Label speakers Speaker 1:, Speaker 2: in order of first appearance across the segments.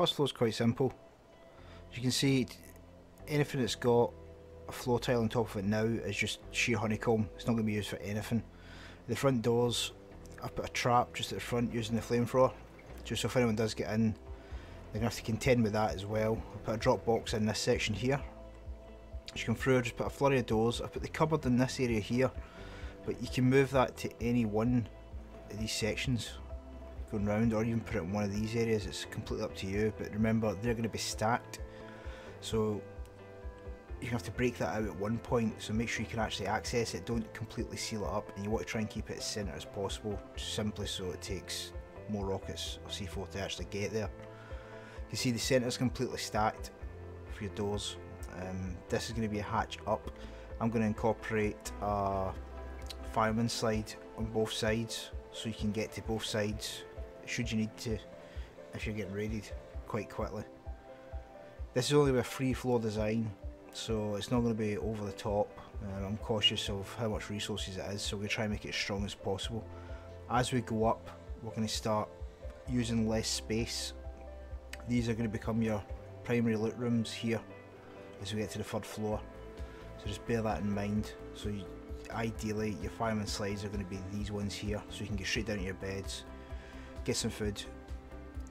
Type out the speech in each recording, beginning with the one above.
Speaker 1: first floor is quite simple. As you can see, anything that's got a floor tile on top of it now is just sheer honeycomb. It's not going to be used for anything. The front doors, I've put a trap just at the front using the flamethrower, just so if anyone does get in, they're going to have to contend with that as well. I've put a drop box in this section here. As you come through, I just put a flurry of doors. I've put the cupboard in this area here, but you can move that to any one of these sections going round, or even put it in one of these areas. It's completely up to you, but remember they're going to be stacked, so you have to break that out at one point, so make sure you can actually access it. Don't completely seal it up, and you want to try and keep it as centre as possible, simply so it takes more rockets or C4 to actually get there. You can see the centre is completely stacked for your doors. This is going to be a hatch up. I'm going to incorporate a fireman slide on both sides, so you can get to both sides should you need to, if you're getting raided, quite quickly. This is only a free floor design, so it's not going to be over the top. I'm cautious of how much resources it is, so we're trying to make it as strong as possible. As we go up, we're going to start using less space. These are going to become your primary loot rooms here as we get to the third floor, so just bear that in mind. So ideally your fireman slides are going to be these ones here, so you can get straight down to your beds, get some food,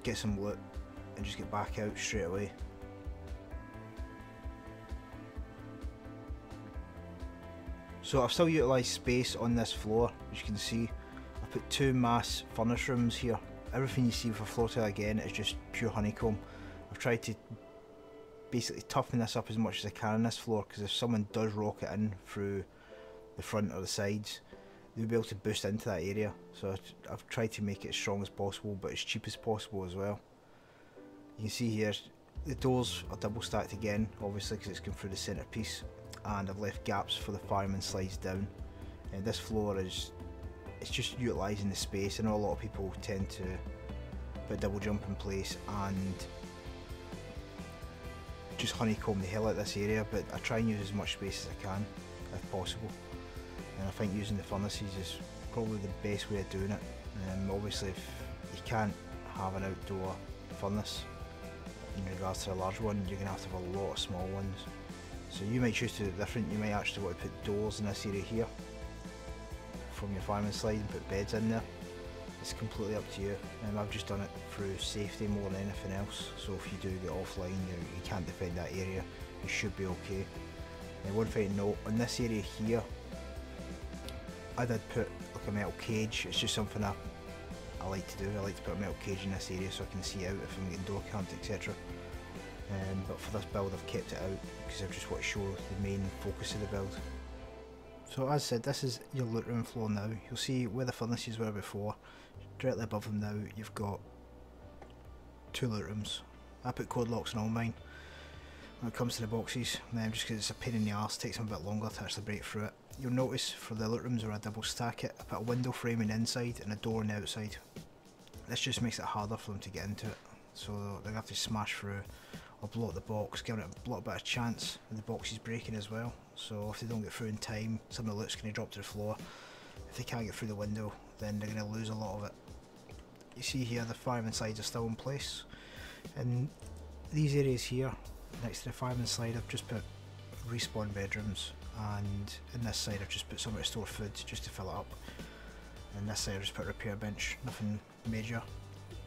Speaker 1: get some loot, and just get back out straight away. So I've still utilised space on this floor. As you can see, I've put two mass furnace rooms here. Everything you see for floor tile again is just pure honeycomb. I've tried to basically toughen this up as much as I can on this floor, because if someone does rocket in through the front or the sides, they'll be able to boost into that area. So I've tried to make it as strong as possible, but as cheap as possible as well. You can see here, the doors are double stacked again, obviously because it's come through the centre piece, and I've left gaps for the fireman slides down. And this floor is, it's just utilising the space. I know a lot of people tend to put double jump in place and just honeycomb the hell out of this area, but I try and use as much space as I can if possible, and I think using the furnaces is probably the best way of doing it. Obviously if you can't have an outdoor furnace in regards to a large one, you're going to have a lot of small ones, so you might choose to do it different. You might actually want to put doors in this area here from your fireman slide and put beds in there. It's completely up to you. I've just done it through safety more than anything else, so if you do get offline, you can't defend that area, you should be okay. One thing to note, on this area here, I did put like a metal cage. It's just something I like to do. I like to put a metal cage in this area so I can see out if I'm getting door camped, etc. But for this build I've kept it out because I just want to show the main focus of the build. So as I said, this is your loot room floor now. You'll see where the furnaces were before. Directly above them now you've got two loot rooms. I put code locks on all mine. When it comes to the boxes, just because it's a pain in the arse, takes them a bit longer to actually break through it. You'll notice for the loot rooms where I double stack it, I put a window frame on the inside and a door on the outside. This just makes it harder for them to get into it, so they're going to have to smash through or blow up the box, giving it a little bit of chance of the boxes breaking as well. So if they don't get through in time, some of the loot's going to drop to the floor. If they can't get through the window, then they're going to lose a lot of it. You see here the fireman slides are still in place, and these areas here next to the fireman slide I've just put respawn bedrooms, and in this side I've just put somewhere to store food just to fill it up, and this side I've just put a repair bench, nothing major.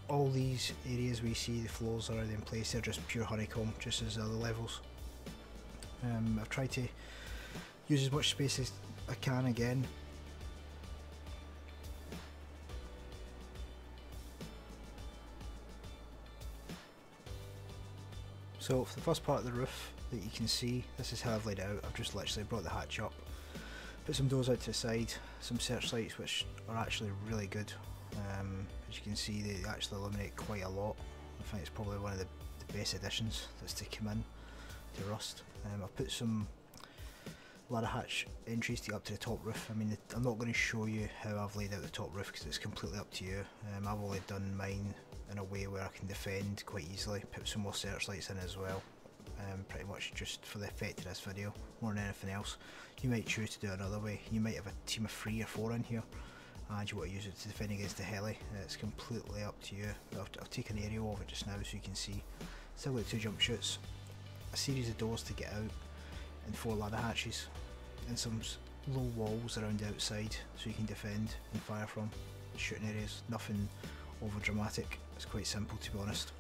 Speaker 1: All these areas we see the floors are already in place, they're just pure honeycomb, just as the other levels. I've tried to use as much space as I can again. So for the first part of the roof that you can see, this is how I've laid it out. I've just literally brought the hatch up, put some doors out to the side, some searchlights which are actually really good. As you can see, they actually illuminate quite a lot. I think it's probably one of the best additions that's to come in to Rust. I've put some ladder hatch entries to get up to the top roof. I mean, I'm not going to show you how I've laid out the top roof because it's completely up to you. I've only done mine in a way where I can defend quite easily, put some more searchlights in as well, pretty much just for the effect of this video more than anything else. You might choose to do it another way. You might have a team of 3 or 4 in here and you want to use it to defend against the heli. It's completely up to you. I'll take an aerial of it just now so you can see. Still got 2 jump chutes, a series of doors to get out, and 4 ladder hatches, and some low walls around the outside so you can defend and fire from shooting areas. Nothing over dramatic, it's quite simple to be honest.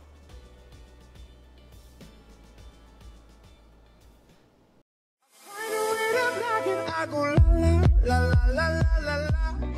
Speaker 2: I go la la la la la la la la.